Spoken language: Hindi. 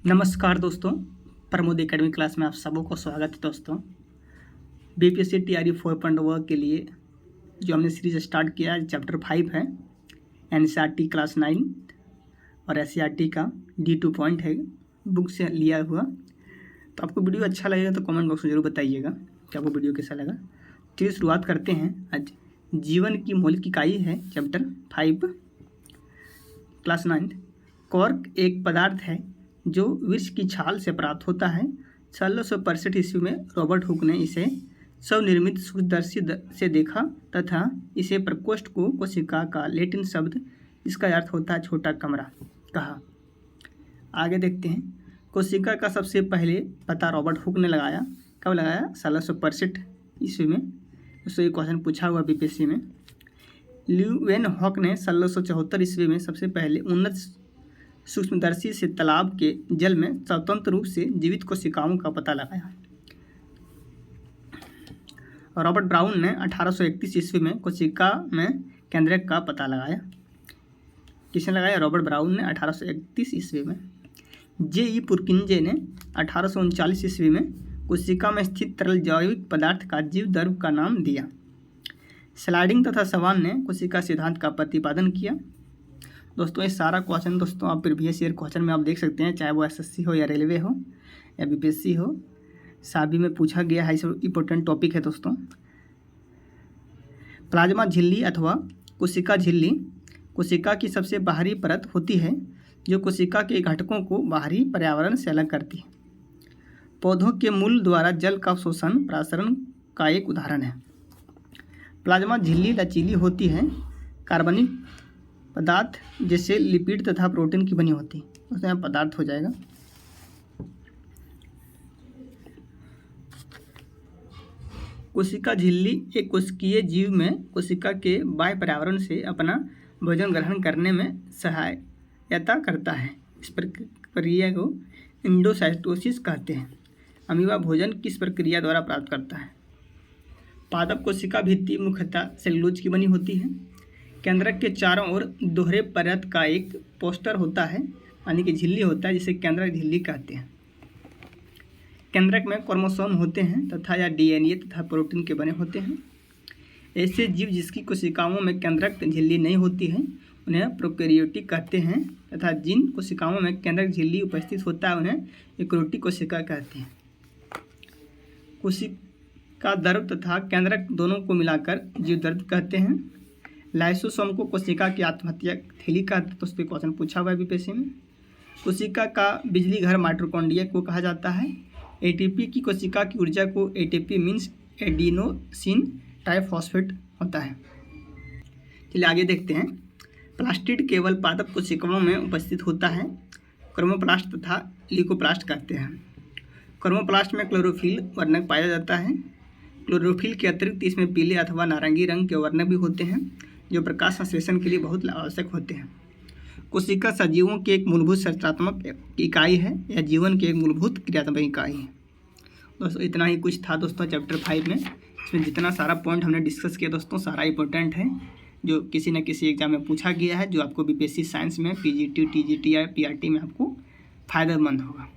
नमस्कार दोस्तों, प्रमोद एकेडमी क्लास में आप सबों को स्वागत है। दोस्तों, बीपीएससी टीआरई 4.1 के लिए जो हमने सीरीज स्टार्ट किया है, चैप्टर 5 है, एनसीईआरटी क्लास 9 और एससीईआरटी का D2 पॉइंट है, बुक से लिया हुआ। तो आपको वीडियो अच्छा लगेगा तो कमेंट बॉक्स में जरूर बताइएगा कि आपको वीडियो कैसा लगा। चलिए शुरुआत करते हैं। आज जीवन की मौलिक इकाई है, चैप्टर 5 क्लास 9। कॉर्क एक पदार्थ है जो वृक्ष की छाल से प्राप्त होता है। 1665 ईस्वी में रॉबर्ट हुक ने इसे स्वनिर्मित सूक्ष्मदर्शी से देखा तथा इसे प्रकोष्ठ को कोशिका का लैटिन शब्द, इसका अर्थ होता है छोटा कमरा, कहा। आगे देखते हैं। कोशिका का सबसे पहले पता रॉबर्ट हुक ने लगाया। कब लगाया? 1665 ईस्वी में। उससे एक क्वेश्चन पूछा हुआ बीपीएससी में। ल्यूवेन हॉक ने 1674 ईस्वी में सबसे पहले उन्नत सूक्ष्मदर्शी से तालाब के जल में स्वतंत्र रूप से जीवित कोशिकाओं का पता लगाया। रॉबर्ट ब्राउन ने 1831 ईस्वी में कोशिका में केंद्रक का पता लगाया। किसने लगाया? रॉबर्ट ब्राउन ने 1831 ईस्वी में। J.E. पुरकिंजे ने 1839 ईस्वी में कोशिका में स्थित तरल जैविक पदार्थ का जीव द्रव्य का नाम दिया। स्लाइडिंग तथा सवान ने कोशिका सिद्धांत का प्रतिपादन किया। दोस्तों, ये सारा क्वेश्चन दोस्तों आप प्रीवियस ईयर क्वेश्चन में आप देख सकते हैं, चाहे वो एसएससी हो या रेलवे हो या बीपीएससी हो, सभी में पूछा गया है। इंपॉर्टेंट टॉपिक है दोस्तों। प्लाज्मा झिल्ली अथवा कोशिका झिल्ली कोशिका की सबसे बाहरी परत होती है जो कोशिका के घटकों को बाहरी पर्यावरण से अलग करती है। पौधों के मूल द्वारा जल का शोषण प्रासरण का एक उदाहरण है। प्लाज्मा झिल्ली लचीली होती है, कार्बनिक पदार्थ जैसे लिपिड तथा प्रोटीन की बनी होती है। उसमें पदार्थ हो जाएगा। कोशिका झिल्ली एक कोशिकीय जीव में कोशिका के बाह्य पर्यावरण से अपना भोजन ग्रहण करने में सहायता करता है। इस प्रक्रिया को एंडोसाइटोसिस कहते हैं। अमीबा भोजन किस प्रक्रिया द्वारा प्राप्त करता है? पादप कोशिका भित्ति मुख्यतः सेलुलोज की बनी होती है। केंद्रक के चारों ओर दोहरे परत का एक पोस्टर होता है, यानी कि झिल्ली होता है, जिसे केंद्रक झिल्ली कहते हैं। केंद्रक में क्रोमोसोम होते हैं तथा या डीएनए तथा प्रोटीन के बने होते हैं। ऐसे जीव जिसकी कोशिकाओं में केंद्रक झिल्ली नहीं होती है उन्हें प्रोकैरियोटिक कहते हैं तथा जिन कोशिकाओं में केंद्रक झिल्ली उपस्थित होता है उन्हें यूकैरियोटिक कोशिका कहते हैं। कोशिका द्रव्य तथा केंद्रक दोनों को मिलाकर जीव द्रव्य कहते हैं। लाइसोसोम को कोशिका की आत्महत्या थैली का दोस्तों क्वेश्चन पूछा हुआ है बीपीएससी में। कोशिका का बिजली घर माइटोकॉन्ड्रिया को कहा जाता है। एटीपी की कोशिका की ऊर्जा को एटीपी मीन्स एडिनोसिन ट्राइफॉस्फेट होता है। चलिए आगे देखते हैं। प्लास्टिड केवल पादप कोशिकाओं में उपस्थित होता है। क्रोमोप्लास्ट तथा ल्यूकोप्लास्ट कहते हैं। क्रोमोप्लास्ट में क्लोरोफिल वर्णक पाया जाता है। क्लोरोफिल के अतिरिक्त इसमें पीले अथवा नारंगी रंग के वर्णक भी होते हैं जो प्रकाश संश्लेषण के लिए बहुत आवश्यक होते हैं। कोशिका सजीवों की एक मूलभूत संरचनात्मक इकाई है या जीवन की एक मूलभूत क्रियात्मक इकाई है। दोस्तों, इतना ही कुछ था दोस्तों चैप्टर 5 में। इसमें जितना सारा पॉइंट हमने डिस्कस किया दोस्तों, सारा इंपॉर्टेंट है, जो किसी न किसी एग्जाम में पूछा गया है, जो आपको बीपीएससी साइंस में, पीजीटी, टीजीटी या पीआरटी में आपको फ़ायदेमंद होगा।